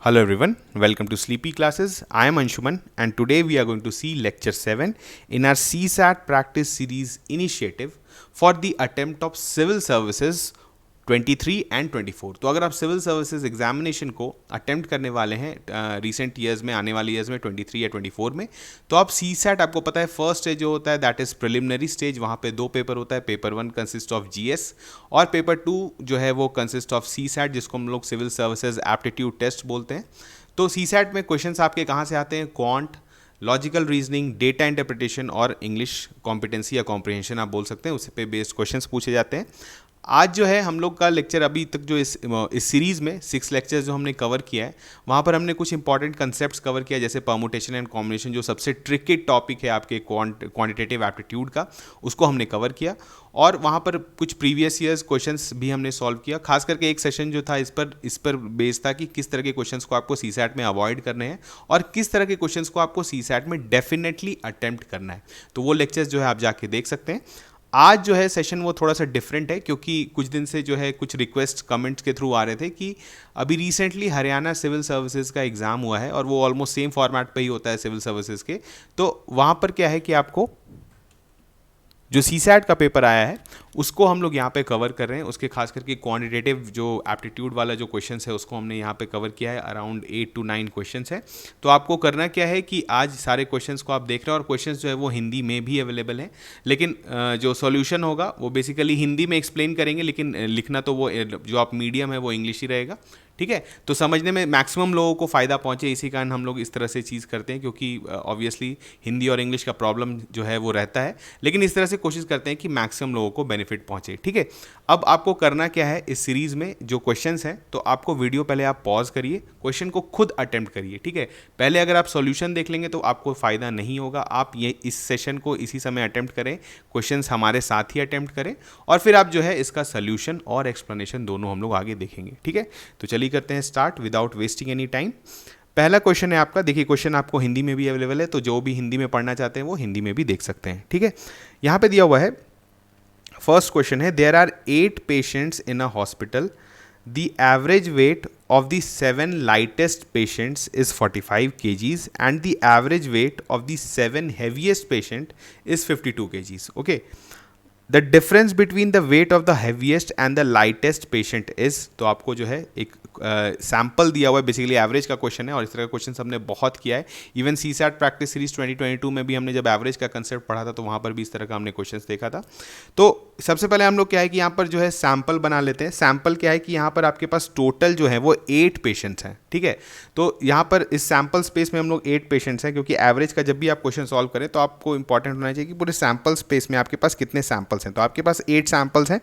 Hello everyone, welcome to Sleepy Classes. I am Anshuman and today we are going to see lecture 7 in our CSAT practice series initiative for the attempt of civil services 23 and 24। तो अगर आप civil services examination को attempt करने वाले हैं recent years में, आने वाले ईयर्स में 23 या 24 में, तो आप सी सैट, आपको पता है फर्स्ट स्टेज जो होता है दैट इज़ प्रिलिमिनरी स्टेज। वहाँ पे दो पेपर होता है, पेपर 1 कंसिस्ट ऑफ जीएस और पेपर 2 जो है वो कंसिस्ट ऑफ सी सैट, जिसको हम लोग सिविल सर्विसेज एप्टीट्यूड टेस्ट बोलते हैं। तो सी सैट में क्वेश्चंस आपके कहाँ से आते हैं? Quant, logical reasoning, data interpretation और इंग्लिश कॉम्पिटेंसी या कॉम्प्रिहेंशन आप बोल सकते हैं, उस पे बेस्ड क्वेश्चंस पूछे जाते हैं। आज जो है हम लोग का लेक्चर अभी तक जो इस सीरीज़ में 6 लेक्चर्स जो हमने कवर किया है, वहाँ पर हमने कुछ इंपॉर्टेंट कंसेप्ट्स कवर किया, जैसे परमुटेशन एंड कॉम्बिनेशन, जो सबसे ट्रिकी टॉपिक है आपके क्वांटिटेटिव एप्टीट्यूड का, उसको हमने कवर किया। और वहाँ पर कुछ प्रीवियस ईयर्स क्वेश्चंस भी हमने सॉल्व किया। खास करके एक सेशन जो था इस पर बेस्ड था कि किस तरह के क्वेश्चंस को आपको सी सैट में अवॉइड करने हैं और किस तरह के क्वेश्चंस को आपको सी सैट में डेफिनेटली अटेम्प्ट करना है। तो वो लेक्चर्स जो है आप जाके देख सकते हैं। आज जो है सेशन वो थोड़ा सा डिफरेंट है, क्योंकि कुछ दिन से जो है कुछ रिक्वेस्ट कमेंट्स के थ्रू आ रहे थे कि अभी रिसेंटली हरियाणा सिविल सर्विसेज का एग्ज़ाम हुआ है और वो ऑलमोस्ट सेम फॉर्मेट पे ही होता है सिविल सर्विसेज के। तो वहाँ पर क्या है कि आपको जो सी सैट का पेपर आया है उसको हम लोग यहाँ पे कवर कर रहे हैं। उसके खास करके क्वांटिटेटिव जो एप्टीट्यूड वाला जो क्वेश्चंस है उसको हमने यहाँ पे कवर किया है। अराउंड 8 to 9 क्वेश्चंस है। तो आपको करना क्या है कि आज सारे क्वेश्चंस को आप देख रहे हैं और क्वेश्चंस जो है वो हिंदी में भी अवेलेबल हैं, लेकिन जो सॉल्यूशन होगा वो बेसिकली हिंदी में एक्सप्लेन करेंगे, लेकिन लिखना तो वो जो आप मीडियम है वो इंग्लिश ही रहेगा। ठीक है, तो समझने में मैक्सिमम लोगों को फ़ायदा पहुंचे, इसी कारण हम लोग इस तरह से चीज़ करते हैं, क्योंकि ऑब्वियसली हिंदी और इंग्लिश का प्रॉब्लम जो है वो रहता है, लेकिन इस तरह से कोशिश करते हैं कि मैक्सिमम लोगों को बेनिफिट पहुंचे। ठीक है, अब आपको करना क्या है इस सीरीज़ में जो क्वेश्चंस हैं, तो आपको वीडियो पहले आप पॉज करिए, क्वेश्चन को खुद अटेम्प्ट करिए। ठीक है, पहले अगर आप सॉल्यूशन देख लेंगे तो आपको फ़ायदा नहीं होगा। आप ये इस सेशन को इसी समय अटेम्प्ट करें, क्वेश्चंस हमारे साथ ही अटेम्प्ट करें और फिर आप जो है इसका सोल्यूशन और एक्सप्लेनेशन दोनों हम लोग आगे देखेंगे। ठीक है, तो चलिए करते हैं start without wasting any time. पहला क्वेश्चन है आपका, देखिए क्वेश्चन आपको हिंदी में भी अवेलेबल है, तो जो भी हिंदी में पढ़ना चाहते हैं वो हिंदी में भी देख सकते हैं। ठीक है, यहाँ पे दिया हुआ है, फर्स्ट क्वेश्चन है, there are 8 patients in a hospital, the average weight of the 7 lightest patients is 45 kgs and the average weight of the 7 heaviest patient is 52 kgs. Okay, the difference between the weight of the heaviest and the lightest patient is, तो आपको जो है एक sample दिया हुआ है, basically average का question है और इस तरह का क्वेश्चन हमने बहुत किया है। Even CSAT practice series 2022 में भी हमने जब एवरेज का कंसेप्ट पढ़ा था तो वहाँ पर भी इस तरह का हमने क्वेश्चन देखा था। तो सबसे पहले हम लोग क्या है कि यहाँ पर जो है सैम्पल बना लेते हैं। सैम्पल क्या है कि यहाँ पर आपके पास टोटल जो है वो 8 पेशेंट्स हैं। ठीक है, तो यहाँ पर इस सैम्पल स्पेस में हम लोग 8 पेशेंट्स हैं, क्योंकि एवरेज का जब भी आप क्वेश्चन सॉल्व करें तो आपको इंपॉर्टेंट होना चाहिए कि पूरे सैम्पल स्पेस में आपके पास कितने सैम्पल्स हैं। तो आपके पास 8 सैम्पल्स हैं।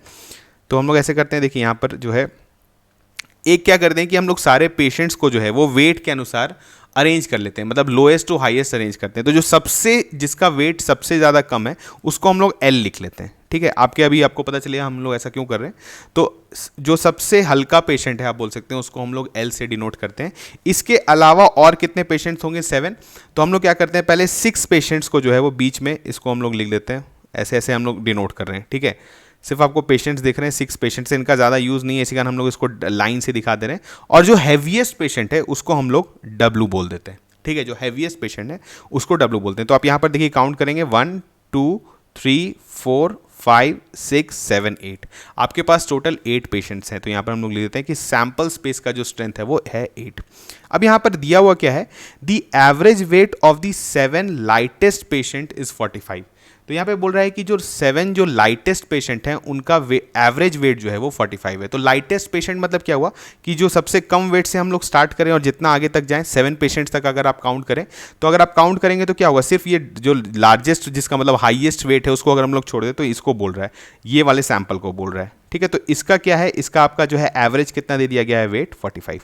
तो हम लोग ऐसे करते हैं, देखिए यहाँ पर जो है एक क्या करते हैं कि हम लोग सारे पेशेंट्स को जो है वो वेट के अनुसार अरेंज कर लेते हैं, मतलब लोएस्ट टू हाईएस्ट अरेंज करते हैं। तो जो सबसे जिसका वेट सबसे ज़्यादा कम है उसको हम लोग एल लिख लेते हैं। ठीक है, अभी आपको पता चलेगा हम लोग ऐसा क्यों कर रहे हैं। तो जो सबसे हल्का पेशेंट है आप बोल सकते हैं उसको हम लोग एल से डिनोट करते हैं। इसके अलावा और कितने पेशेंट्स होंगे? 7। तो हम लोग क्या करते हैं, पहले 6 पेशेंट्स को जो है वो बीच में इसको हम लोग लिख देते हैं, ऐसे ऐसे हम लोग डिनोट कर रहे हैं। ठीक है, सिर्फ आपको पेशेंट्स देख रहे हैं, 6 पेशेंट्स, इनका ज़्यादा यूज़ नहीं है, इसी कारण हम लोग इसको लाइन से दिखा दे रहे हैं। और जो हैवीएस्ट पेशेंट है उसको हम लोग डब्लू बोल देते हैं। ठीक है, जो हैवीएस्ट पेशेंट है उसको डब्लू बोलते हैं। तो आप यहाँ पर देखिए काउंट करेंगे 1 2 3 4 5 6 7 8, आपके पास टोटल 8 पेशेंट्स हैं। तो यहाँ पर हम लोग लिख देते हैं कि सैम्पल स्पेस का जो स्ट्रेंथ है वो है 8। अब यहाँ पर दिया हुआ क्या है, the average weight of the 7 lightest patient is 45। तो यहाँ पे बोल रहा है कि जो 7 जो लाइटेस्ट पेशेंट हैं उनका एवरेज वेट जो है वो 45 है। तो लाइटेस्ट पेशेंट मतलब क्या हुआ कि जो सबसे कम वेट से हम लोग स्टार्ट करें और जितना आगे तक जाएं, 7 पेशेंट्स तक अगर आप काउंट करें, तो अगर आप काउंट करेंगे तो क्या होगा, सिर्फ ये जो लार्जेस्ट जिसका मतलब हाईएस्ट वेट है उसको अगर हम लोग छोड़ दें तो इसको बोल रहा है, ये वाले सैंपल को बोल रहा है। ठीक है, तो इसका क्या है, इसका आपका जो है एवरेज कितना दे दिया गया है, वेट 45।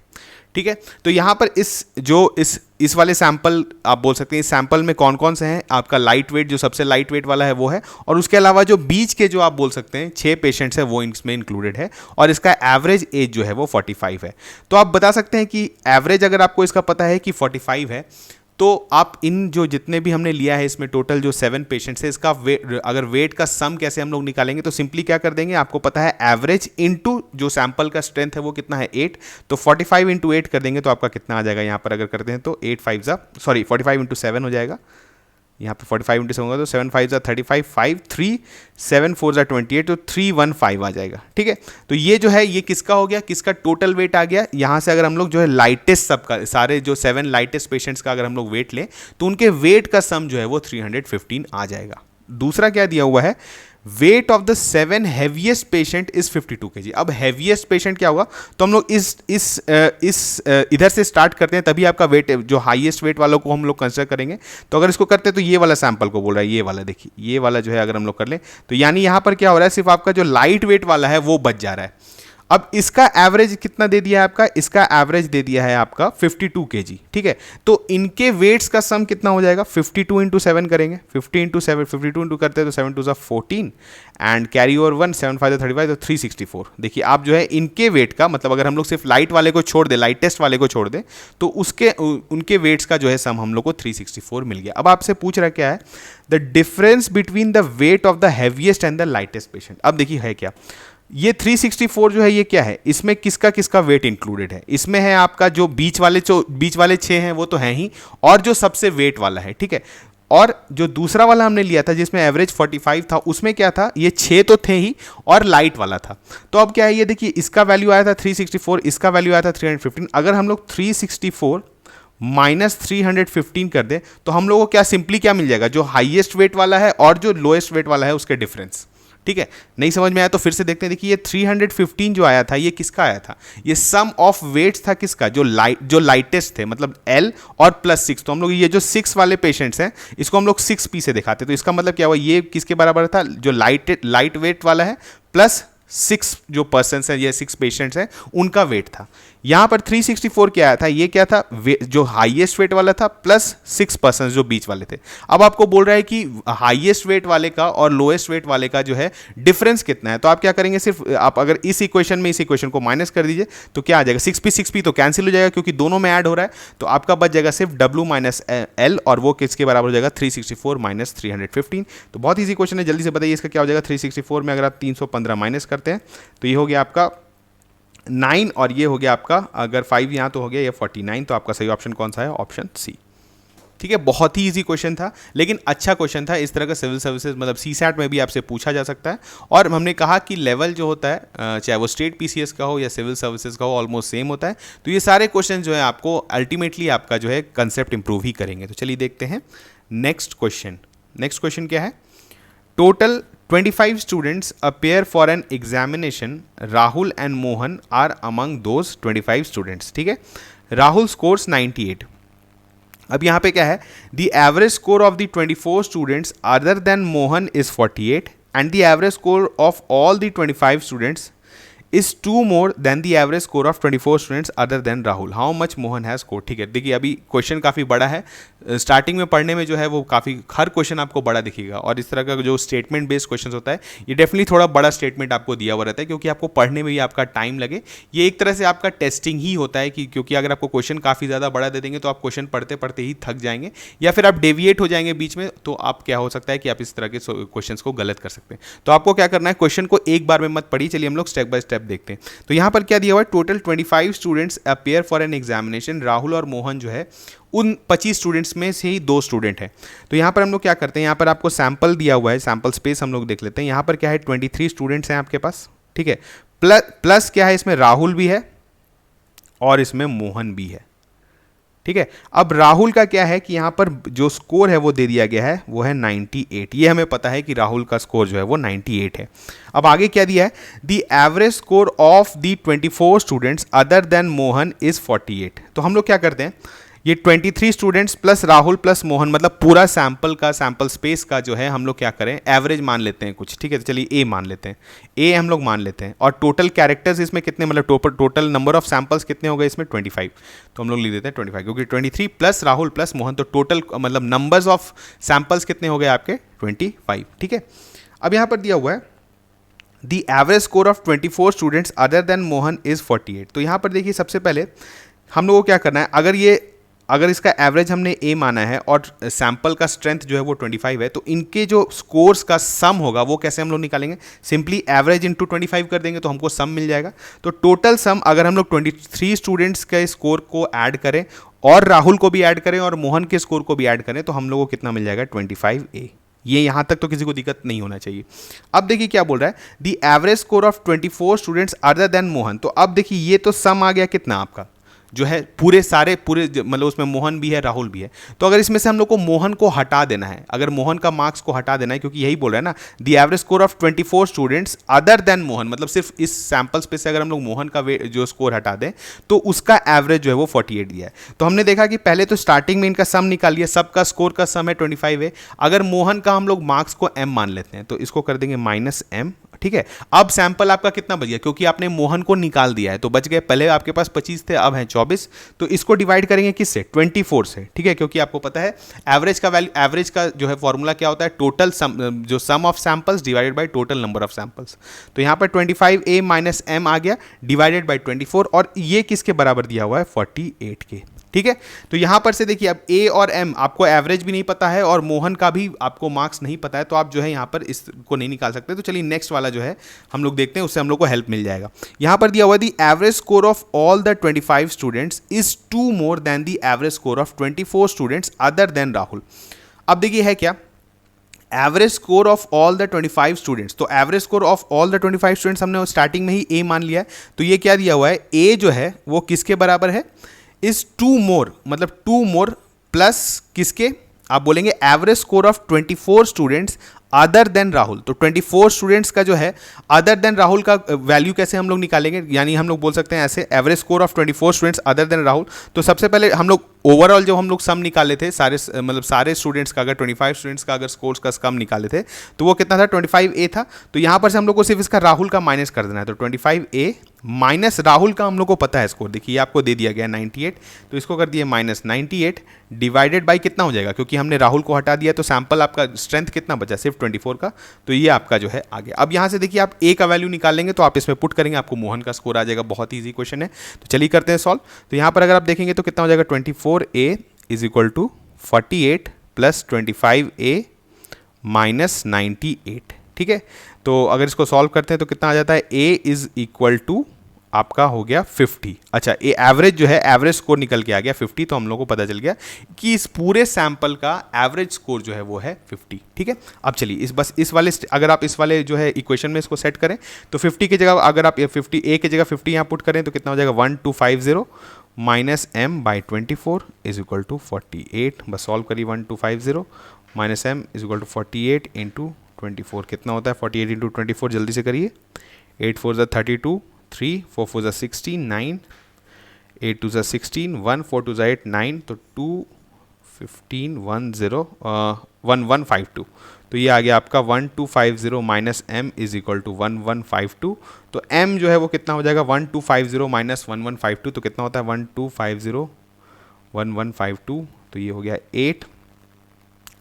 ठीक है, तो यहाँ पर इस वाले सैंपल आप बोल सकते हैं, इस सैंपल में कौन कौन से हैं, आपका लाइट वेट जो सबसे लाइट वेट वाला है वो है, और उसके अलावा जो बीच के जो आप बोल सकते हैं 6 पेशेंट्स है वो इसमें इंक्लूडेड है, और इसका एवरेज एज जो है वो 45 है। तो आप बता सकते हैं कि एवरेज अगर आपको इसका पता है कि 45 है, तो आप इन जो जितने भी हमने लिया है इसमें टोटल जो 7 पेशेंट्स है, इसका अगर वेट का सम कैसे हम लोग निकालेंगे, तो सिंपली क्या कर देंगे, आपको पता है एवरेज इनटू जो सैंपल का स्ट्रेंथ है वो कितना है 8, तो 45 इंटू 8 कर देंगे तो आपका कितना आ जाएगा, यहाँ पर अगर करते हैं तो 45 इंटू 7 हो जाएगा, यहाँ पे 45 इंटू 7 होगा तो 7 5 35, 5 3 7 4 28, तो 315 आ जाएगा। ठीक है, तो ये जो है ये किसका हो गया, किसका टोटल वेट आ गया। यहाँ से अगर हम लोग जो है लाइटेस्ट सबका, सारे जो 7 लाइटेस्ट पेशेंट्स का अगर हम लोग वेट लें तो उनके वेट का सम जो है वो 315 आ जाएगा। दूसरा क्या दिया हुआ है, weight of the 7 heaviest patient is 52 kg। अब हैवीएस्ट पेशेंट क्या होगा, तो हम लोग इस इधर से स्टार्ट करते हैं, तभी आपका वेट जो हाईएस्ट वेट वालों को हम लोग कंसिडर करेंगे। तो अगर इसको करते हैं तो ये वाला सैंपल को बोल रहा है, ये वाला देखिए, ये वाला जो है अगर हम लोग कर लें तो यानी यहाँ पर क्या हो रहा है, सिर्फ आपका जो लाइट वेट वाला है वो बच जा रहा है। अब इसका एवरेज कितना दे दिया है आपका, इसका एवरेज दे दिया है आपका 52 kg। ठीक है, तो इनके वेट्स का सम कितना हो जाएगा, 52 इंटू 7 करेंगे, 50 इंटू 7, 52 इंटू करते हैं तो 7 2 14 एंड कैरी ओवर 1, 7 5 35, तो 364। देखिए आप जो है इनके वेट का मतलब अगर हम लोग सिर्फ लाइट वाले को छोड़ दें, लाइटेस्ट वाले को छोड़ दें, तो उनके वेट्स का जो है सम हम लोग को 364 मिल गया। अब आपसे पूछ रहा क्या है, the difference between the weight of the heaviest and the lightest patient. अब देखिए है क्या, ये 364 जो है ये क्या है, इसमें किसका किसका वेट इंक्लूडेड है, इसमें है आपका जो बीच वाले 6 हैं वो तो हैं ही, और जो सबसे वेट वाला है। ठीक है, और जो दूसरा वाला हमने लिया था जिसमें एवरेज 45 था, उसमें क्या था, ये 6 तो थे ही और लाइट वाला था। तो अब क्या है, ये देखिए इसका वैल्यू आया था 364, इसका वैल्यू आया था 315। अगर हम लोग 364 माइनस 315 कर दें तो हम लोगों को क्या सिंपली क्या मिल जाएगा, जो हाईएस्ट वेट वाला है और जो लोएस्ट वेट वाला है उसके डिफरेंस। ठीक है, नहीं समझ में आया तो फिर से देखते हैं। देखिए ये 315 जो आया था ये किसका आया था, ये सम ऑफ वेट्स था किसका, जो लाइटेस्ट थे, मतलब L और +6। तो हम लोग ये जो 6 वाले पेशेंट्स हैं इसको हम लोग 6P से दिखाते, तो इसका मतलब क्या हुआ, ये किसके बराबर था, जो लाइट वेट वाला है प्लस 6 जो पर्सन्स हैं, ये 6 पेशेंट्स हैं उनका वेट था। यहाँ पर 364 क्या आया था, ये क्या था, जो हाईएस्ट वेट वाला था प्लस 6 पर्सन जो बीच वाले थे। अब आपको बोल रहा है कि हाईएस्ट वेट वाले का और लोएस्ट वेट वाले का जो है डिफरेंस कितना है, तो आप क्या करेंगे, सिर्फ आप अगर इस इक्वेशन में इस इक्वेशन को माइनस कर दीजिए तो क्या आ जाएगा, 6p तो कैंसिल हो जाएगा क्योंकि दोनों में ऐड हो रहा है, तो आपका बच जाएगा सिर्फ W माइनस L, और वो किसके बराबर हो जाएगा, 364 माइनस 315। तो बहुत ईजी क्वेश्चन है, जल्दी से बताइए इसका क्या हो जाएगा। 364 में अगर आप 315 माइनस करते हैं तो ये हो गया आपका 9, और ये हो गया आपका, अगर 5 यहाँ तो हो गया ये 49, तो आपका सही ऑप्शन कौन सा है, ऑप्शन सी। ठीक है, बहुत ही इजी क्वेश्चन था लेकिन अच्छा क्वेश्चन था। इस तरह का सिविल सर्विसेज मतलब सीसैट में भी आपसे पूछा जा सकता है, और हमने कहा कि लेवल जो होता है चाहे वो स्टेट पीसीएस का हो या सिविल सर्विसेज का हो ऑलमोस्ट सेम होता है। तो ये सारे क्वेश्चन जो है आपको अल्टीमेटली आपका जो है कंसेप्ट इंप्रूव ही करेंगे। तो चलिए देखते हैं नेक्स्ट क्वेश्चन। नेक्स्ट क्वेश्चन क्या है, total 25 students appear for an examination. Rahul and Mohan are among those 25 students. ठीक है, राहुल scores 98. अब यहाँ पे क्या है, the average score of the 24 students other than Mohan is 48 and the average score of all the 25 students is 2 more than the average score of 24 students other than Rahul. How much Mohan has scored? ठीक है, देखिए अभी question काफ़ी बड़ा है, starting में पढ़ने में जो है वो काफ़ी हर क्वेश्चन आपको बड़ा दिखेगा, और इस तरह का जो स्टेटमेंट बेस्ड क्वेश्चन होता है ये डेफिनेटली थोड़ा बड़ा स्टेटमेंट आपको दिया हुआ रहता है क्योंकि आपको पढ़ने में भी आपका टाइम लगे। ये एक तरह से आपका टेस्टिंग ही होता है कि क्योंकि अगर आपको क्वेश्चन काफ़ी ज़्यादा बड़ा दे देंगे तो आप क्वेश्चन पढ़ते पढ़ते ही थक जाएंगे या फिर आप डेविएट हो जाएंगे बीच में, तो आप क्या हो सकता है कि आप इस तरह के क्वेश्चन को गलत कर सकते हैं। तो आपको क्या करना है, क्वेश्चन को एक बार में मत पढ़िए, चलिए हम लोग स्टेप बाय स्टेप देखते हैं। तो यहाँ पर क्या दिया हुआ है, total 25 students appear for an examination. Rahul और मोहन जो है उन 25 स्टूडेंट्स में से ही 2 स्टूडेंट हैं। तो यहाँ पर हम लोग क्या करते हैं, यहाँ पर आपको सैंपल दिया हुआ है, सैंपल स्पेस हम लोग देख लेते हैं। यहाँ पर क्या है, 23 स्टूडेंट्स हैं आपके पास। ठीक है, प्लस क्या है, इसमें राहुल भी है और इसमें मोहन भी है। ठीक है, अब राहुल का क्या है कि यहाँ पर जो स्कोर है वो दे दिया गया है, वो है 98। ये हमें पता है कि राहुल का स्कोर जो है वो 98 है। अब आगे क्या दिया है, the average score of the 24 students other then Mohan is 48। तो हम लोग क्या करते हैं, ये 23 students plus Rahul plus Mohan मतलब पूरा सैंपल का, सैंपल स्पेस का जो है हम लोग क्या करें, एवरेज मान लेते हैं कुछ। ठीक है, तो चलिए ए मान लेते हैं, ए हम लोग मान लेते हैं, और टोटल कैरेक्टर्स इसमें कितने, मतलब टोटल नंबर ऑफ सैंपल्स कितने हो गए इसमें 25। तो हम लोग लिख देते हैं 25 क्योंकि 23 प्लस राहुल प्लस मोहन, तो टोटल मतलब नंबर्स ऑफ सैंपल्स कितने हो गए आपके 25। ठीक है, अब यहाँ पर दिया हुआ है the average score of 24 students other then Mohan is 48। तो यहाँ पर देखिए सबसे पहले हम लोग को क्या करना है, अगर इसका एवरेज हमने ए माना है और सैंपल का स्ट्रेंथ जो है वो 25 है, तो इनके जो स्कोर्स का सम होगा वो कैसे हम लोग निकालेंगे? सिंपली एवरेज इंटू 25 कर देंगे तो हमको सम मिल जाएगा। तो टोटल सम अगर हम लोग 23 स्टूडेंट्स के स्कोर को ऐड करें और राहुल को भी ऐड करें और मोहन के स्कोर को भी ऐड करें तो हम लोगों को कितना मिल जाएगा? 25A। ये यहां तक तो किसी को दिक्कत नहीं होना चाहिए। अब देखिए क्या बोल रहा है, the average score of 24 students other then Mohan. तो अब देखिए ये तो सम आ गया कितना आपका जो है पूरे मतलब उसमें मोहन भी है, राहुल भी है। तो अगर इसमें से हम लोग को मोहन को हटा देना है, अगर मोहन का मार्क्स को हटा देना है, क्योंकि यही बोल रहा है ना, the average score of 24 students other then Mohan, मतलब सिर्फ इस सैंपल स्पेस से अगर हम लोग मोहन का जो स्कोर हटा दें तो उसका एवरेज जो है वो 48 दिया है। तो हमने देखा कि पहले तो स्टार्टिंग में इनका सम निकाल लिया, सबका स्कोर का सम है 25 है। अगर मोहन का हम लोग मार्क्स को m मान लेते हैं तो इसको कर देंगे -m, ठीक है। अब सैंपल आपका कितना बच गया, क्योंकि आपने मोहन को निकाल दिया है तो बच गए, पहले आपके पास 25 थे, अब है 24। तो इसको डिवाइड करेंगे किससे? 24 से, ठीक है, क्योंकि आपको पता है एवरेज का वैल्यू, एवरेज का जो है फॉर्मूला क्या होता है? टोटल सम, जो sum of samples divided by total number of samples. तो यहां पर 25A माइनस m आ गया डिवाइडेड बाय 24, और ये किसके बराबर दिया हुआ है? 48 के, ठीक है। तो यहां पर से देखिए अब ए और एम आपको एवरेज भी नहीं पता है और मोहन का भी आपको मार्क्स नहीं पता है, तो आप जो है यहां पर इसको नहीं निकाल सकते। तो चलिए नेक्स्ट वाला जो है हम लोग देखते हैं, उससे हम लोग को हेल्प मिल जाएगा। यहां पर दिया हुआ the average score of all the 25 students is 2 more than the average score of 24 students other than Rahul. अब देखिए है क्या, average score of all the 25 students. तो average score of all the 25 students हमने स्टार्टिंग में ही ए मान लिया है, तो ये क्या दिया हुआ है? ए जो है वो किसके बराबर है? इज 2 मोर, मतलब 2 मोर प्लस किसके? आप बोलेंगे average score of 24 students other than Rahul. तो 24 स्टूडेंट्स का जो है अदर देन राहुल का वैल्यू कैसे हम लोग निकालेंगे? यानी हम लोग बोल सकते हैं ऐसे, average score of 24 students other than Rahul. तो सबसे पहले हम लोग ओवरऑल जो हम लोग सम निकाले थे सारे, मतलब सारे स्टूडेंट्स का, अगर 25 स्टूडेंट्स का अगर स्कोर्स का सम निकाले थे तो वो कितना था? 25A था। तो यहाँ पर से हम लोग को सिर्फ इसका राहुल का माइनस कर देना है। तो 25A माइनस राहुल का हम लोग को पता है स्कोर, देखिए आपको दे दिया गया 98, तो इसको कर दिए -98 डिवाइडेड बाई कितना हो जाएगा? क्योंकि हमने राहुल को हटा दिया तो सैंपल आपका स्ट्रेंथ कितना बचा? सिर्फ 24 का। तो ये आपका जो है आ गया। अब यहाँ से देखिए आप ए का वैल्यू निकालेंगे तो आप इसमें पुट करेंगे, आपको मोहन का स्कोर आ जाएगा। बहुत ईजी क्वेश्चन है, तो चलिए करते हैं सॉल्व। तो यहाँ पर अगर आप देखेंगे तो कितना हो जाएगा? 24A is equal to 48 plus 25A minus 98, ठीक है। तो अगर इसको सॉल्व करते हैं तो कितना आ जाता है? A इज इक्वल टू आपका हो गया 50। अच्छा, ये एवरेज जो है, एवरेज स्कोर निकल के आ गया 50, तो हम लोग को पता चल गया कि इस पूरे सैंपल का एवरेज स्कोर जो है वो है 50, ठीक है। अब चलिए इस वाले अगर आप इस वाले जो है इक्वेशन में इसको सेट करें तो 50 की जगह अगर आप 50A की जगह 50 यहाँ पुट करें तो कितना हो जाएगा? 1250 minus m by 24 is equal to 48। बस सॉल्व करिए, 1250 minus m is equal to 48 into 24 कितना होता है? 48 इंटू 24 जल्दी से करिए। 8 4 ज़ा 32, 3 4 4 ज़ा 16, 9 8 2 ज़ा 16, 1 4 2 ज़ा 8, 9, तो 2 15 1152। तो ये आ गया आपका 1250 minus m is equal to 1152। तो m जो है वो कितना हो जाएगा? 1250 माइनस 1152, तो कितना होता है? 1250 1152, तो ये हो गया 8।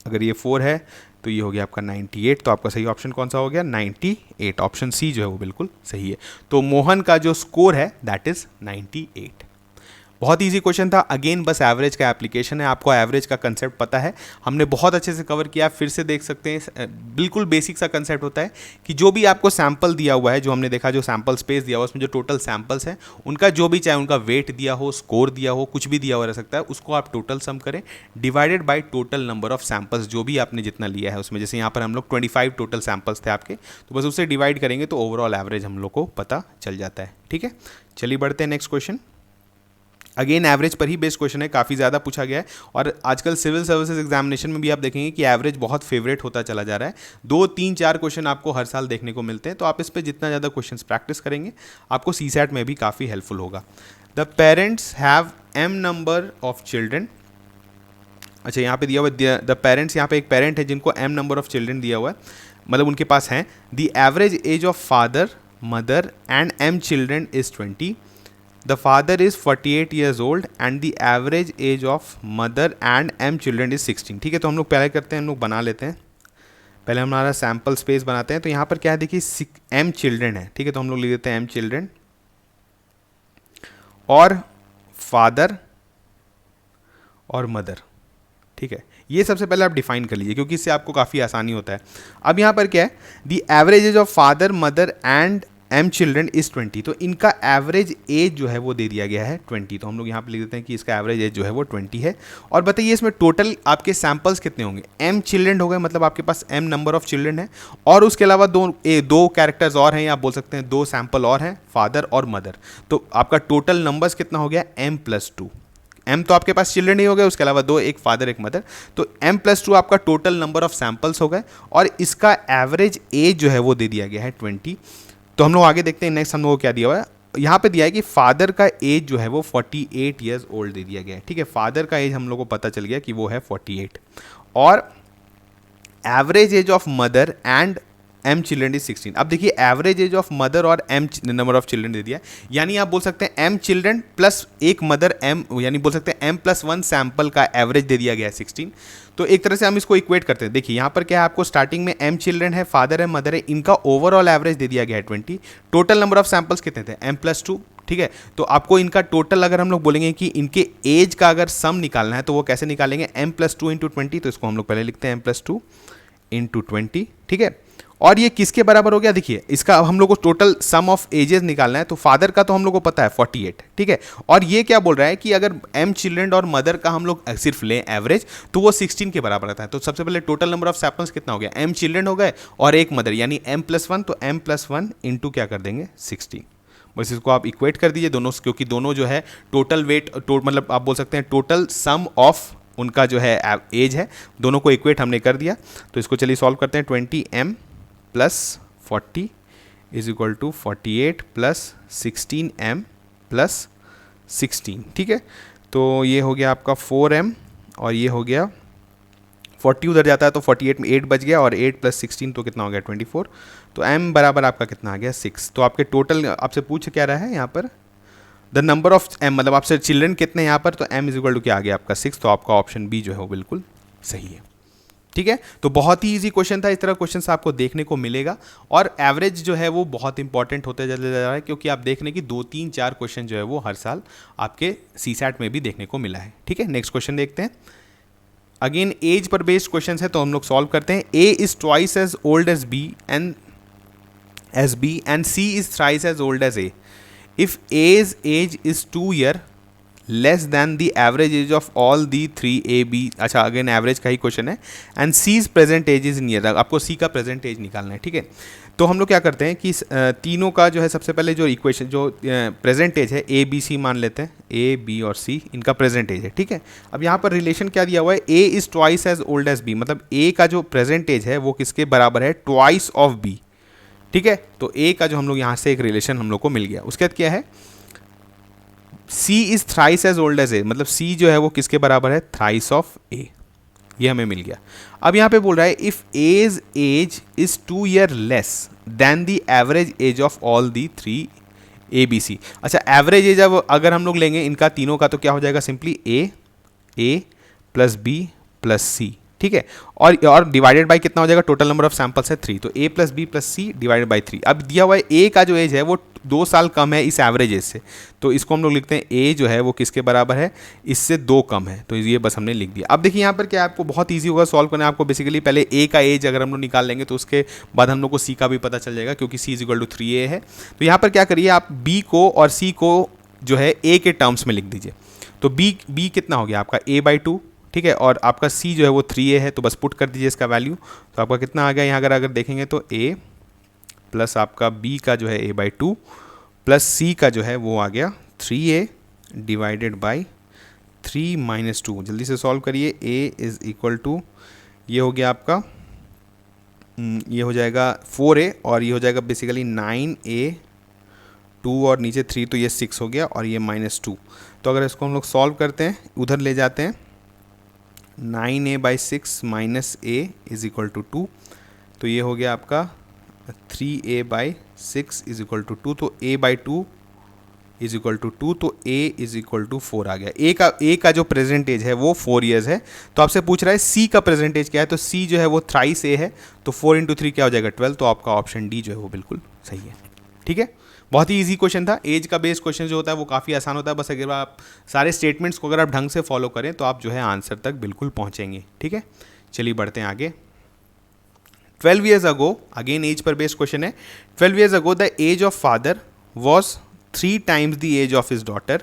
अगर ये 4 है तो ये हो गया आपका 98। तो आपका सही ऑप्शन कौन सा हो गया? 98। ऑप्शन सी जो है वो बिल्कुल सही है। तो मोहन का जो स्कोर है दैट इज 98। बहुत इजी क्वेश्चन था। अगेन बस एवरेज का एप्लीकेशन है, आपको एवरेज का कंसेप्ट पता है, हमने बहुत अच्छे से कवर किया। फिर से देख सकते हैं, बिल्कुल बेसिक सा कंसेप्ट होता है कि जो भी आपको सैंपल दिया हुआ है, जो हमने देखा जो सैंपल स्पेस दिया हुआ है उसमें जो टोटल सैंपल्स हैं उनका जो भी, चाहे उनका वेट दिया हो, स्कोर दिया हो, कुछ भी दिया हुआ रह सकता है, उसको आप टोटल सम करें divided by total number of samples जो भी आपने जितना लिया है उसमें। जैसे यहाँ पर हम लोग 25 टोटल सैंपल्स थे आपके, तो बस उससे डिवाइड करेंगे तो ओवरऑल एवरेज हम लोग को पता चल जाता है, ठीक है। चलिए बढ़ते हैं नेक्स्ट क्वेश्चन। अगेन एवरेज पर ही बेस्ड क्वेश्चन है, काफ़ी ज़्यादा पूछा गया है और आजकल सिविल सर्विसेज एग्जामिनेशन में भी आप देखेंगे कि एवरेज बहुत फेवरेट होता चला जा रहा है। 2 3 4 क्वेश्चन आपको हर साल देखने को मिलते हैं, तो आप इस पर जितना ज़्यादा क्वेश्चंस प्रैक्टिस करेंगे आपको सीसैट में भी काफ़ी हेल्पफुल होगा। The parents have m number of children. अच्छा, यहाँ पे दिया हुआ द पेरेंट्स, यहाँ पे एक पेरेंट है जिनको m नंबर ऑफ चिल्ड्रन दिया हुआ है, मतलब उनके पास हैं। The average age of father, mother and m children is 20। The father is 48 years old and the average age of mother and m children is 16। ठीक है, तो हम लोग पहले करते हैं, हम लोग बना लेते हैं, पहले हमारा सैम्पल स्पेस बनाते हैं। तो यहाँ पर क्या है, देखिए m चिल्ड्रन है, ठीक है, तो हम लोग लिख देते हैं m चिल्ड्रन और फादर और मदर। ठीक है, ये सबसे पहले आप डिफाइन कर लीजिए क्योंकि इससे आपको काफ़ी आसानी होता है। अब यहाँ पर क्या है, दी average age of father mother and m children is 20, तो इनका एवरेज एज जो है वो दे दिया गया है 20। तो हम लोग यहाँ पे लिख देते हैं कि इसका एवरेज एज जो है वो 20 है। और बताइए इसमें टोटल आपके सैंपल्स कितने होंगे, m चिल्ड्रन हो गए, मतलब आपके पास m नंबर ऑफ चिल्ड्रन है, और उसके अलावा दो कैरेक्टर्स और हैं, या आप बोल सकते हैं 2 सैंपल और हैं, फादर और मदर। तो आपका टोटल नंबर्स कितना हो गया, m+2। m तो आपके पास चिल्ड्रन ही हो गए, उसके अलावा 2, एक फादर एक मदर, तो m+2 आपका टोटल नंबर ऑफ सैंपल्स हो गए, और इसका एवरेज एज जो है वो दे दिया गया है 20। तो हम लोग आगे देखते हैं, नेक्स्ट हम लोग को क्या दिया हुआ है, यहाँ पे दिया है कि फादर का एज जो है वो 48 ईयर्स ओल्ड दे दिया गया है। ठीक है, फादर का एज हम लोग को पता चल गया कि वो है 48, और average age of mother and m children is 16। अब देखिए एवरेज एज ऑफ मदर और m number of children they दिया, यानी आप बोल सकते हैं m चिल्ड्रन प्लस एक मदर m, यानी बोल सकते हैं m+1 सैंपल का एवरेज दे दिया गया है 16। तो एक तरह से हम इसको इक्वेट करते हैं। देखिए यहाँ पर क्या है, आपको स्टार्टिंग में m चिल्ड्रन है, फादर है, मदर है, इनका ओवरऑल एवरेज दे दिया गया है 20। टोटल नंबर ऑफ सैंपल्स कितने थे, m+2। ठीक है, तो आपको इनका टोटल, अगर हम लोग बोलेंगे कि इनके एज का अगर सम निकालना है तो वो कैसे निकालेंगे, m+2 × 20। तो इसको हम लोग पहले लिखते हैं m+2 × 20। ठीक है, और ये किसके बराबर हो गया, देखिए इसका हम लोग को टोटल सम ऑफ एजेस निकालना है। तो फादर का तो हम लोग को पता है 48। ठीक है, और ये क्या बोल रहा है कि अगर m चिल्ड्रन और मदर का हम लोग सिर्फ लें एवरेज तो वो 16 के बराबर आता है। तो सबसे पहले टोटल नंबर ऑफ सैंपल्स कितना हो गया, m चिल्ड्रन हो गए और एक मदर, यानी m+1, तो m+1 इंटू क्या कर देंगे 16। बस इसको आप इक्वेट कर दीजिए दोनों, क्योंकि दोनों जो है टोटल वेट मतलब आप बोल सकते हैं टोटल सम ऑफ उनका जो है एज है, दोनों को इक्वेट हमने कर दिया। तो इसको चलिए सॉल्व करते हैं। 20m + 40 is equal to 48 + 16m + 16। ठीक है, तो ये हो गया आपका 4m, और ये हो गया 40 उधर जाता है तो 48 में 8 बच गया, और 8 + 16 तो कितना हो गया 24। तो m बराबर आपका कितना आ गया 6। तो आपके टोटल आपसे पूछ क्या रहा है यहाँ पर, द नंबर ऑफ m, मतलब आपसे चिल्ड्रन कितने यहाँ पर, तो m इज इक्वल टू क्या आ गया आपका 6। तो आपका ऑप्शन बी जो है वो बिल्कुल सही है। ठीक है, तो बहुत ही इजी क्वेश्चन था, इस तरह क्वेश्चन आपको देखने को मिलेगा, और एवरेज जो है वो बहुत इंपॉर्टेंट होते जा रहा है, क्योंकि आप देख रहे हैं कि 2, 3, 4 क्वेश्चन जो है वो हर साल आपके CSAT में भी देखने को मिला है। ठीक है, नेक्स्ट क्वेश्चन देखते हैं। अगेन एज पर बेस्ड क्वेश्चन है, तो हम लोग सॉल्व करते हैं। A is twice as old as B and C is thrice as old as A। If A's age is 2 year less than the average age of all the 3AB, अच्छा again average का ही question है, and C's present age is near, आपको C का present age निकालना है। ठीक है, तो हम लोग क्या करते हैं कि तीनों का जो है सबसे पहले जो इक्वेशन जो प्रेजेंट एज है ABC मान लेते हैं, A, B और C इनका प्रेजेंट एज है। ठीक है, अब यहाँ पर रिलेशन क्या दिया हुआ है, A is twice as old as B, मतलब A का जो प्रेजेंट एज है वो किसके बराबर है, ट्वाइस ऑफ B। ठीक है, तो A का जो हम लोग यहाँ से एक रिलेशन हम लोग को मिल गया। उसके बाद क्या है, C is thrice as old as A, मतलब C जो है वो किसके बराबर है, थ्राइस ऑफ A, ये हमें मिल गया। अब यहाँ पे बोल रहा है if A's age is 2 year less than the average age of all the 3ABC। अच्छा एवरेज एज अब अगर हम लोग लेंगे इनका तीनों का तो क्या हो जाएगा, सिंपली A + B + C। ठीक है, और डिवाइडेड बाय कितना हो जाएगा, टोटल नंबर ऑफ सैंपल्स है 3, तो A + B + C divided by 3। अब दिया हुआ है A का जो एज है वो 2 साल कम है इस एवरेज एज से, तो इसको हम लोग लिखते हैं A जो है वो किसके बराबर है, इससे 2 कम है, तो ये बस हमने लिख दिया। अब देखिए यहाँ पर क्या आपको बहुत ईजी होगा सॉल्व करना, आपको बेसिकली पहले A का एज अगर हम लोग निकाल लेंगे तो उसके बाद हम लोग को C का भी पता चल जाएगा, क्योंकि C = 3A है। तो यहाँ पर क्या करिए, आप B को और C को जो है A के टर्म्स में लिख दीजिए। तो B कितना हो गया आपका A/2, ठीक है, और आपका C जो है वो 3A है, तो बस पुट कर दीजिए इसका वैल्यू। तो आपका कितना आ गया यहाँ अगर देखेंगे तो A प्लस आपका B का जो है A/2 प्लस C का जो है वो आ गया 3A डिवाइडेड बाई 3 - 2। जल्दी से सॉल्व करिए। A इज़ इक्वल टू ये हो गया आपका ये हो जाएगा 4A, और ये हो जाएगा बेसिकली 9A, 2 और नीचे 3, तो ये 6 हो गया, और ये -2। तो अगर इसको हम लोग सॉल्व करते हैं, उधर ले जाते हैं, 9A/6 - A is equal to 2, तो ये हो गया आपका 3A/6 इज़ इक्वल टू 2, तो A/2 इज़ इक्वल टू 2, तो A इज़ इक्वल टू 4 आ गया। A का जो प्रेजेंट एज है वो 4 ईयर्स है। तो आपसे पूछ रहा है C का प्रेजेंट एज क्या है, तो C जो है वो थ्राइस A है, तो 4 × 3 क्या हो जाएगा 12, तो आपका ऑप्शन डी जो है वो बिल्कुल सही है। ठीक है, बहुत ही इजी क्वेश्चन था। एज का बेस्ड क्वेश्चन जो होता है वो काफ़ी आसान होता है, बस अगर आप सारे स्टेटमेंट्स को अगर आप ढंग से फॉलो करें तो आप जो है आंसर तक बिल्कुल पहुंचेंगे। ठीक है, चलिए बढ़ते हैं आगे। 12 years ago, अगेन एज पर बेस्ड क्वेश्चन है। 12 years ago the age of father was 3 times the age of his daughter.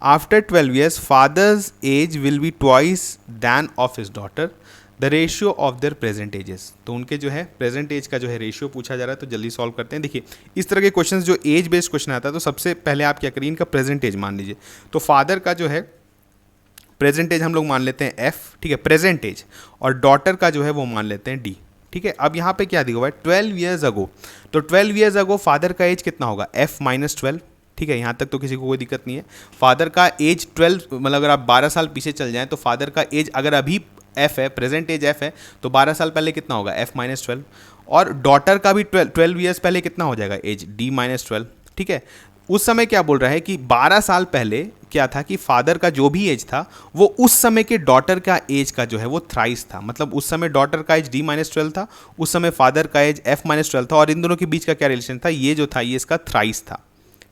After 12 years father's age will be twice than of his daughter. The ratio of their present ages. तो उनके जो है present as का जो है ratio पूछा जा रहा है, तो जल्दी सॉल्व करते हैं। देखिए इस तरह के क्वेश्चंस जो एज बेस्ड क्वेश्चन आता है, तो सबसे पहले आप क्या करिए, इनका प्रेजेंट एज मान लीजिए। तो फादर का जो है प्रेजेंट एज हम लोग मान लेते हैं एफ, ठीक है, प्रेजेंट एज, और डॉटर का जो है वो मान लेते हैं डी। ठीक है, अब यहाँ पे क्या दिया हुआ है 12 years ago, तो 12 years ago फादर का एज कितना होगा, f माइनस 12। ठीक है, यहाँ तक तो किसी को कोई दिक्कत नहीं है। फादर का एज 12, मतलब अगर आप 12 साल पीछे चल जाएं तो फादर का एज अगर अभी f है, प्रेजेंट एज f है, तो 12 साल पहले कितना होगा, f माइनस 12। और डॉटर का भी 12 years पहले कितना हो जाएगा एज, d माइनस 12। ठीक है, उस समय क्या बोल रहा है कि 12 साल पहले क्या था कि फादर का जो भी एज था वो उस समय के डॉटर का एज का जो है वो थ्राइस था। मतलब उस समय डॉटर का एज d माइनस 12 था, उस समय फादर का एज f माइनस 12 था, और इन दोनों के बीच का क्या रिलेशन था, ये जो था ये इसका थ्राइस था।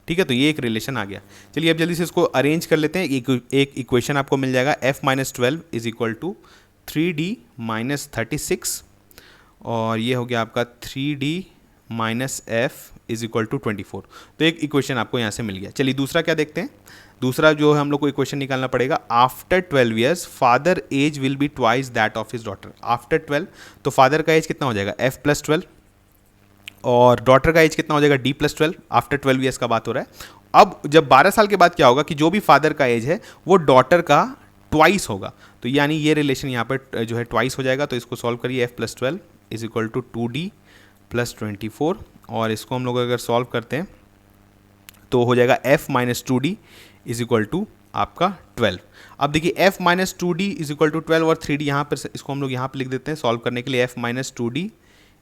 ठीक है, तो ये एक रिलेशन आ गया। चलिए अब जल्दी से इसको अरेंज कर लेते हैं। एक इक्वेशन आपको मिल जाएगा, f minus 12 is equal to 3d minus 36, और ये हो गया आपका 3d minus f is equal to 24। तो एक इक्वेशन आपको यहाँ से मिल गया। चलिए दूसरा क्या देखते हैं। दूसरा जो है हम लोग को इक्वेशन निकालना पड़ेगा। After 12 years father age will be twice that of his daughter. After 12 तो फादर का एज कितना हो जाएगा, f प्लस 12, और डॉटर का एज कितना हो जाएगा, d प्लस 12। आफ्टर 12 years का बात हो रहा है। अब जब 12 साल के बाद क्या होगा कि जो भी फादर का एज है वो डॉटर का ट्वाइस होगा, तो यानी ये रिलेशन यहाँ पर जो है ट्वाइस हो जाएगा। तो इसको सॉल्व करिए, f plus 12 is equal to 2d plus 24, और इसको हम लोग अगर सॉल्व करते हैं तो हो जाएगा f minus 2d is equal to आपका 12। अब देखिए f minus 2d is equal to 12 और 3d यहाँ पर, इसको हम लोग यहाँ पर लिख देते हैं सॉल्व करने के लिए, f minus 2d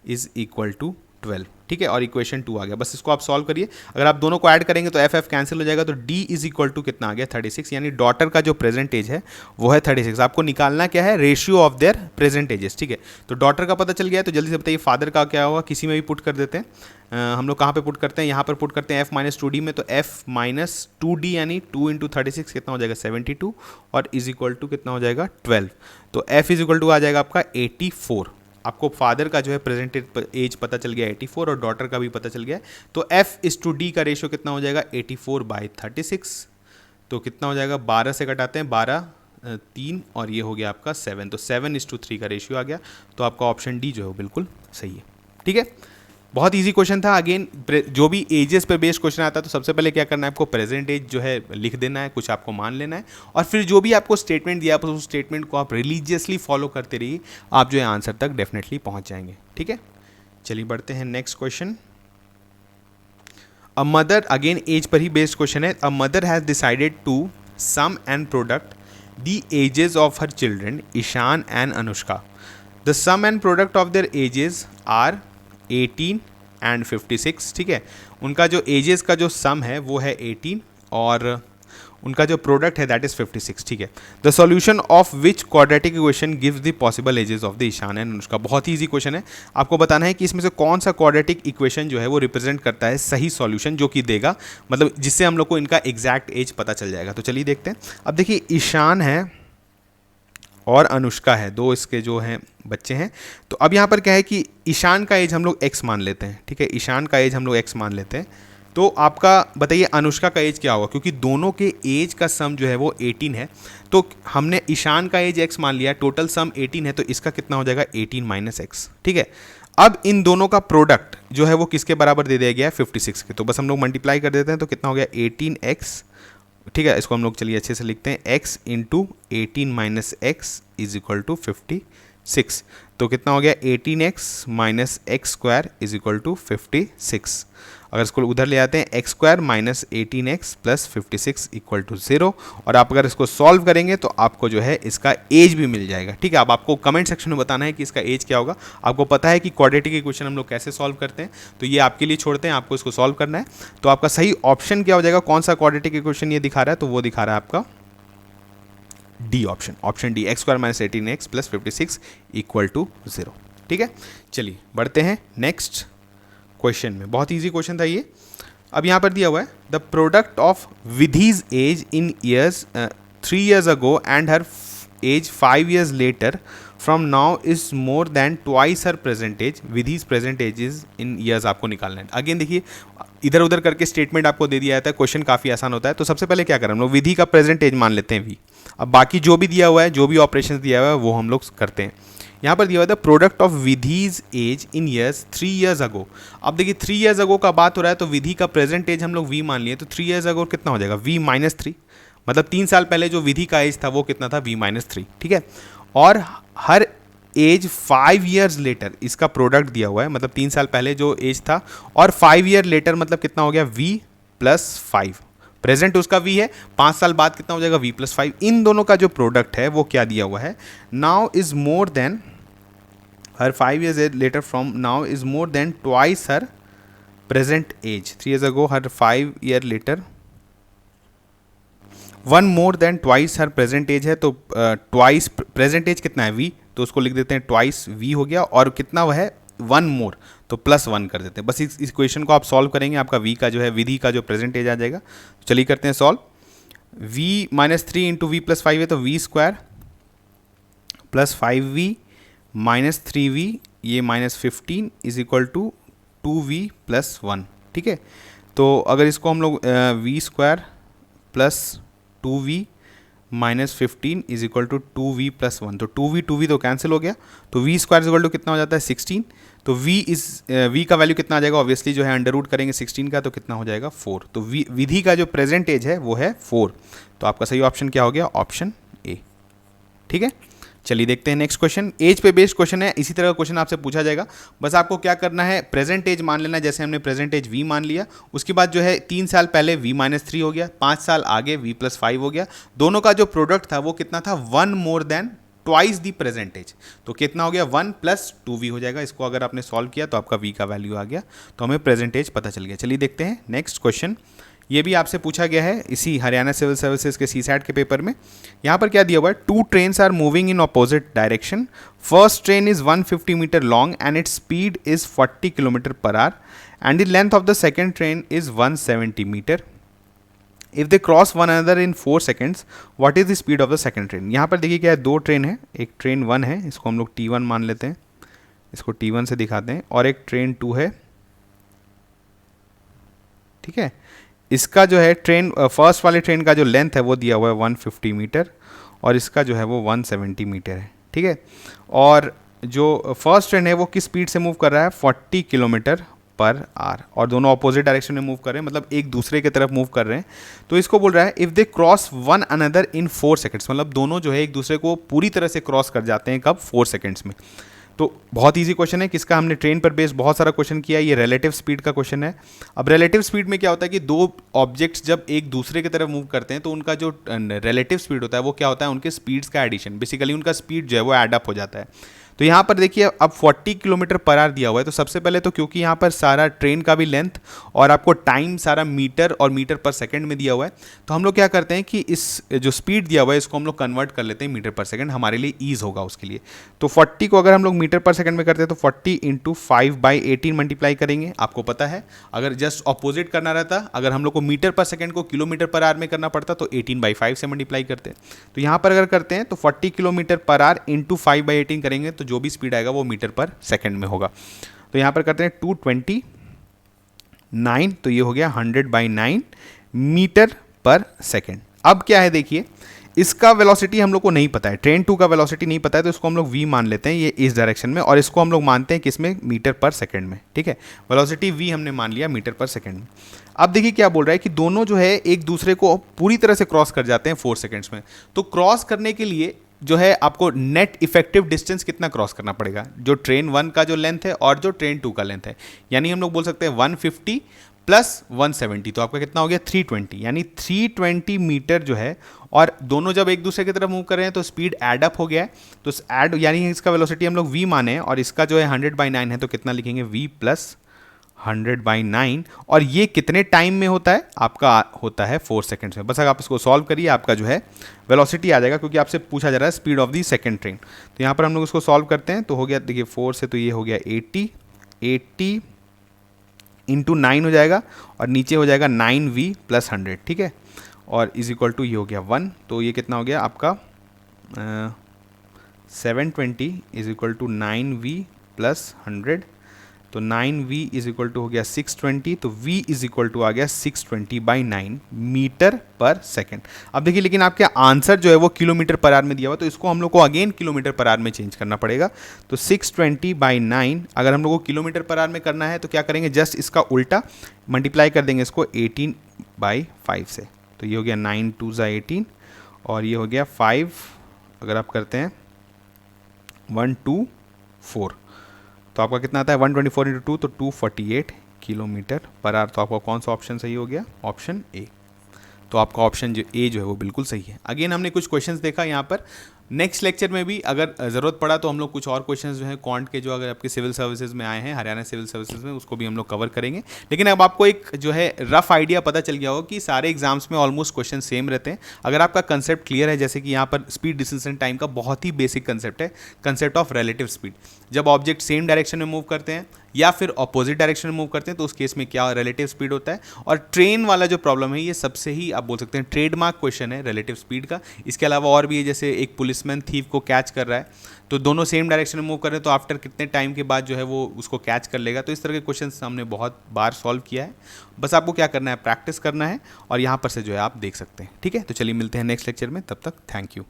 is equal to 12। ठीक है, और इक्वेशन 2 आ गया। बस इसको आप सॉल्व करिए। अगर आप दोनों को ऐड करेंगे तो एफ कैंसिल हो जाएगा, तो d इज इक्वल टू कितना आ गया, 36। यानी डॉटर का जो प्रेजेंट एज है वो है 36। आपको निकालना क्या है, ratio of their present edges. ठीक है, तो डॉटर का पता चल गया, तो जल्दी से बताइए फादर का क्या होगा, किसी में भी पुट कर देते हैं। हम लोग कहाँ पे पुट करते हैं, यहाँ पर पुट करते हैं f माइनस 2d में, तो f माइनस 2d यानी 2 इंटू 36 कितना हो जाएगा, 72, और इज इक्वल टू कितना हो जाएगा, 12। तो f इज इक्वल टू आ जाएगा आपका 84। आपको फादर का जो है प्रेजेंट एज पता चल गया 84, और डॉटर का भी पता चल गया। तो f इज टू d का रेशियो कितना हो जाएगा, 84/36। तो कितना हो जाएगा, 12 से घटाते हैं, 12 3, और ये हो गया आपका 7। तो 7:3 का रेशियो आ गया। तो आपका ऑप्शन डी जो है वो बिल्कुल सही है। ठीक है, बहुत इजी क्वेश्चन था। अगेन जो भी एजेस पे बेस्ड क्वेश्चन आता है तो सबसे पहले क्या करना है, आपको प्रेजेंट एज जो है लिख देना है, कुछ आपको मान लेना है, और फिर जो भी आपको स्टेटमेंट दिया है उस स्टेटमेंट को आप रिलीजियसली फॉलो करते रहिए, आप जो है आंसर तक डेफिनेटली पहुंच जाएंगे। ठीक है, चलिए बढ़ते हैं next question. A mother, again age पर ही बेस्ड क्वेश्चन है। A mother has decided to sum and product the ages of her children Ishaan and Anushka. The sum and product of their ages are 18 and 56। ठीक है, उनका जो edges का जो सम है वो है 18, और उनका जो प्रोडक्ट है दैट इज 56। ठीक है, the solution of which quadratic equation gives the possible ages of the Ishan and Anushka. बहुत ही इजी क्वेश्चन है। आपको बताना है कि इसमें से कौन सा क्वाड्रेटिक इक्वेशन जो है वो रिप्रेजेंट करता है सही सॉल्यूशन, जो कि देगा, मतलब जिससे हम लोग को इनका एग्जैक्ट एज पता चल जाएगा। तो चलिए देखते हैं। अब देखिए ईशान है और अनुष्का है, दो इसके जो हैं बच्चे हैं। तो अब यहाँ पर क्या है कि ईशान का एज हम लोग x मान लेते हैं। ठीक है, ईशान का एज हम लोग x मान लेते हैं। तो आपका बताइए अनुष्का का एज क्या होगा, क्योंकि दोनों के एज का सम जो है वो 18 है। तो हमने ईशान का एज x मान लिया, टोटल सम 18 है, तो इसका कितना हो जाएगा, 18 माइनस x। ठीक है, अब इन दोनों का प्रोडक्ट जो है वो किसके बराबर दे दिया गया है, 56 के। तो बस हम लोग मल्टीप्लाई कर देते हैं, तो कितना हो गया, 18x। ठीक है, इसको हम लोग चलिए अच्छे से लिखते हैं, x into 18 minus x is equal to 56। तो कितना हो गया, 18x minus x square is equal to 56। अगर इसको उधर ले आते हैं, x square minus 18x plus 56 equal to 0, और आप अगर इसको सॉल्व करेंगे तो आपको जो है इसका एज भी मिल जाएगा। ठीक है, अब आपको कमेंट सेक्शन में बताना है कि इसका एज क्या होगा। आपको पता है कि क्वाड्रेटिक इक्वेशन हम लोग कैसे सॉल्व करते हैं, तो ये आपके लिए छोड़ते हैं, आपको इसको सॉल्व करना है। तो आपका सही ऑप्शन क्या हो जाएगा, कौन सा क्वाड्रेटिक इक्वेशन ये दिखा रहा है, तो वो दिखा रहा है आपका D option, option D, x square minus 18x plus 56 equal to 0। ठीक है, चलिए बढ़ते हैं नेक्स्ट क्वेश्चन में। बहुत इजी क्वेश्चन था ये। अब यहाँ पर दिया हुआ है the product of Vidhi's age in years 3 years ago and her age 5 years later from now is more than twice her present age, Vidhi's present ages in years आपको निकालना है। अगेन देखिए इधर उधर करके स्टेटमेंट आपको दे दिया जाता है, क्वेश्चन काफ़ी आसान होता है। तो सबसे पहले क्या करें हम लोग, विधि का प्रेजेंट एज मान लेते हैं वी। अब बाकी जो भी दिया हुआ है, जो भी ऑपरेशन दिया हुआ है वो हम लोग करते हैं। यहाँ पर दिया हुआ था product of Vidhi's age in years 3 years ago. अब देखिए 3 years अगो का बात हो रहा है, तो विधि का प्रेजेंट एज हम लोग वी मान लिए, तो 3 years अगो कितना हो जाएगा वी माइनस 3, मतलब 3 साल पहले जो विधि का एज था वो कितना था वी माइनस 3, ठीक है। और हर एज 5 years लेटर, इसका प्रोडक्ट दिया हुआ है, मतलब 3 साल पहले जो एज था और 5 year लेटर मतलब कितना हो गया वी प्लस 5, प्रेजेंट उसका वी है, 5 साल बाद कितना हो जाएगा वी प्लस 5। इन दोनों का जो प्रोडक्ट है वो क्या दिया हुआ है, now is more than her 5 years later from now is more than twice her present age. 3 years ago her 5 year later one more than twice her present age है, तो ट्वाइस प्रेजेंट एज कितना है we, तो उसको लिख देते हैं twice we हो गया, और कितना वह है वन मोर, तो प्लस 1 कर देते हैं। बस इस इक्वेशन को आप सॉल्व करेंगे, आपका वी का जो है विधि का जो प्रेजेंट एज आ जाएगा। तो चलिए करते हैं solve. V minus 3 into v plus 5 है, तो we square plus 5v minus 3v ये minus 15 is equal to 2v plus 1, ठीक है। तो अगर इसको हम लोग v square plus 2v minus 15 is equal to 2v plus 1, तो 2v तो कैंसिल हो गया, तो v square is equal to कितना हो जाता है 16, तो v का वैल्यू कितना आ जाएगा, ऑब्वियसली जो है अंडर रूट करेंगे 16 का, तो कितना हो जाएगा 4। तो विधि का जो प्रेजेंट एज है वो है 4, तो आपका सही ऑप्शन क्या हो गया, ऑप्शन ए, ठीक है। चलिए देखते हैं नेक्स्ट क्वेश्चन। एज पे बेस्ड क्वेश्चन है, इसी तरह का क्वेश्चन आपसे पूछा जाएगा। बस आपको क्या करना है, प्रेजेंट एज मान लेना है, जैसे हमने प्रेजेंट एज वी मान लिया, उसके बाद जो है 3 साल पहले वी माइनस 3 हो गया, 5 साल आगे वी प्लस 5 हो गया, दोनों का जो प्रोडक्ट था वो कितना था, 1 more than twice the present age, तो कितना हो गया 1 प्लस 2v हो जाएगा। इसको अगर आपने सॉल्व किया तो आपका v का वैल्यू आ गया, तो हमें प्रेजेंट एज पता चल गया। चलिए देखते हैं नेक्स्ट क्वेश्चन। ये भी आपसे पूछा गया है इसी हरियाणा सिविल सर्विसेज के सीसैट के पेपर में। यहाँ पर क्या दिया हुआ है, 2 trains are moving in opposite direction, first train is 150 metre long and its speed is 40 kilometre per hour and the length of the second train is 170 metre. If they cross one another in 4 seconds, what is the speed of the second train. यहाँ पर देखिए क्या है, 2 train है, एक train 1 है, इसको हम लोग T1 मान लेते हैं, इसको T1 से दिखाते हैं, और एक ट्रेन 2 है, ठीक है। इसका जो है ट्रेन फर्स्ट वाले ट्रेन का जो लेंथ है वो दिया हुआ है 150 मीटर और इसका जो है वो 170 मीटर है, ठीक है। और जो फर्स्ट ट्रेन है वो किस स्पीड से मूव कर रहा है, 40 किलोमीटर पर आवर, और दोनों अपोजिट डायरेक्शन में मूव कर रहे हैं, मतलब एक दूसरे की तरफ मूव कर रहे हैं। तो इसको बोल रहा है if they cross one another in 4 seconds, मतलब दोनों जो है एक दूसरे को पूरी तरह से क्रॉस कर जाते हैं, कब, 4 seconds में। तो बहुत इजी क्वेश्चन है, किसका हमने ट्रेन पर बेस्ड बहुत सारा क्वेश्चन किया है, ये रिलेटिव स्पीड का क्वेश्चन है। अब रिलेटिव स्पीड में क्या होता है कि दो ऑब्जेक्ट्स जब एक दूसरे की तरफ मूव करते हैं तो उनका जो रिलेटिव स्पीड होता है वो क्या होता है, उनके स्पीड्स का एडिशन, बेसिकली उनका स्पीड जो है वो एड अप हो जाता है। तो यहाँ पर देखिए अब 40 किलोमीटर पर आवर दिया हुआ है, तो सबसे पहले तो क्योंकि यहाँ पर सारा ट्रेन का भी लेंथ और आपको टाइम सारा मीटर और मीटर पर सेकंड में दिया हुआ है, तो हम लोग क्या करते हैं कि इस जो स्पीड दिया हुआ है इसको हम लोग कन्वर्ट कर लेते हैं मीटर पर सेकंड, हमारे लिए ईज होगा उसके लिए। तो 40 को अगर हम लोग मीटर पर सेकंड में करते हैं तो 40 इंटू 5/18 मल्टीप्लाई करेंगे। आपको पता है अगर जस्ट ऑपोजिट करना रहता, अगर हम लोग को मीटर पर सेकंड को किलोमीटर पर आवर में करना पड़ता तो 18/5 से मल्टीप्लाई करते हैं। तो यहाँ पर अगर करते हैं तो 40 किलोमीटर पर आवर इंटू 5/18 करेंगे तो जो भी स्पीड आएगा वो मीटर पर सेकंड में होगा। तो यहाँ पर करते हैं 229, तो ये हो गया 100/9 मीटर पर सेकंड। अब क्या है देखिए, इसका वेलोसिटी हम लोग को नहीं पता है, ट्रेन 2 का वेलोसिटी नहीं पता है, तो इसको हम लोग v मान लेते हैं, ये इस डायरेक्शन में, और इसको हम लोग मानते हैं किसमें, मीटर पर सेकंड में, ठीक है। वेलोसिटी v हमने मान लिया मीटर पर सेकंड में। अब देखिए क्या बोल रहा है कि दोनों जो है एक दूसरे को पूरी तरह से क्रॉस कर जाते हैं 4 सेकंड्स में। तो क्रॉस करने के लिए जो है आपको नेट इफेक्टिव डिस्टेंस कितना क्रॉस करना पड़ेगा, जो ट्रेन 1 का जो लेंथ है और जो ट्रेन 2 का लेंथ है, यानी हम लोग बोल सकते हैं 150 प्लस 170, तो आपका कितना हो गया 320, यानी 320 मीटर जो है, और दोनों जब एक दूसरे की तरफ मूव कर रहे हैं तो स्पीड एड अप हो गया है, तो ऐड यानी इसका वेलोसिटी हम लोग v माने और इसका जो है 100/9 है, तो कितना लिखेंगे v प्लस 100/9, और ये कितने टाइम में होता है, आपका होता है 4 सेकंड्स में। बस अगर आप इसको सॉल्व करिए आपका जो है वेलोसिटी आ जाएगा, क्योंकि आपसे पूछा जा रहा है speed of the second train. तो यहाँ पर हम लोग इसको सॉल्व करते हैं, तो हो गया देखिए 4 से, तो ये हो गया 80 इंटू 9 हो जाएगा और नीचे हो जाएगा 9v प्लस 100, ठीक है, और इज इक्वल टू ये हो गया 1, तो ये कितना हो गया आपका 720 is equal to 9v plus 100, तो 9v इज इक्वल टू हो गया 620, तो v इज इक्वल टू आ गया 620/9 मीटर पर सेकेंड। अब देखिए लेकिन आपके आंसर जो है वो किलोमीटर पर आवर में दिया हुआ, तो इसको हम लोग को अगेन किलोमीटर पर आवर में चेंज करना पड़ेगा। तो 620/9 अगर हम लोग को किलोमीटर पर आवर में करना है तो क्या करेंगे, जस्ट इसका उल्टा मल्टीप्लाई कर देंगे इसको 18/5 से, तो ये हो गया 9 2 18 और ये हो गया 5, अगर आप करते हैं 124, तो आपका कितना आता है 124 इंटू 2, तो 248 किलोमीटर पर आवर। तो आपका कौन सा ऑप्शन सही हो गया, ऑप्शन ए। तो आपका ऑप्शन जो ए जो है वो बिल्कुल सही है। अगेन हमने कुछ क्वेश्चंस देखा यहाँ पर। नेक्स्ट लेक्चर में भी अगर ज़रूरत पड़ा तो हम लोग कुछ और क्वेश्चंस जो है क्वांट के जो अगर आपके सिविल सर्विसेज में आए हैं, हरियाणा सिविल सर्विसेज में, उसको भी हम लोग कवर करेंगे। लेकिन अब आपको एक जो है रफ आइडिया पता चल गया होगा कि सारे एग्जाम्स में ऑलमोस्ट क्वेश्चन सेम रहते हैं। अगर आपका कंसेप्ट क्लियर है, जैसे कि यहाँ पर स्पीड, डिस्टेंस एंड टाइम का बहुत ही बेसिक कंसेप्ट है, कंसेप्ट ऑफ रिलेटिव स्पीड। जब ऑब्जेक्ट सेम डायरेक्शन में मूव करते हैं या फिर अपोजिट डायरेक्शन में मूव करते हैं तो उस केस में क्या रिलेटिव स्पीड होता है। और ट्रेन वाला जो प्रॉब्लम है ये सबसे ही आप बोल सकते हैं ट्रेडमार्क क्वेश्चन है रिलेटिव स्पीड का। इसके अलावा और भी है, जैसे एक पुलिसमैन थीव को कैच कर रहा है तो दोनों सेम डायरेक्शन में मूव कर रहे हैं तो आफ्टर कितने टाइम के बाद जो है वो उसको कैच कर लेगा। तो इस तरह के क्वेश्चन हमने बहुत बार सॉल्व किया है, बस आपको क्या करना है, प्रैक्टिस करना है और यहाँ पर से जो है आप देख सकते हैं। ठीक है, तो चलिए मिलते हैं नेक्स्ट लेक्चर में, तब तक थैंक यू।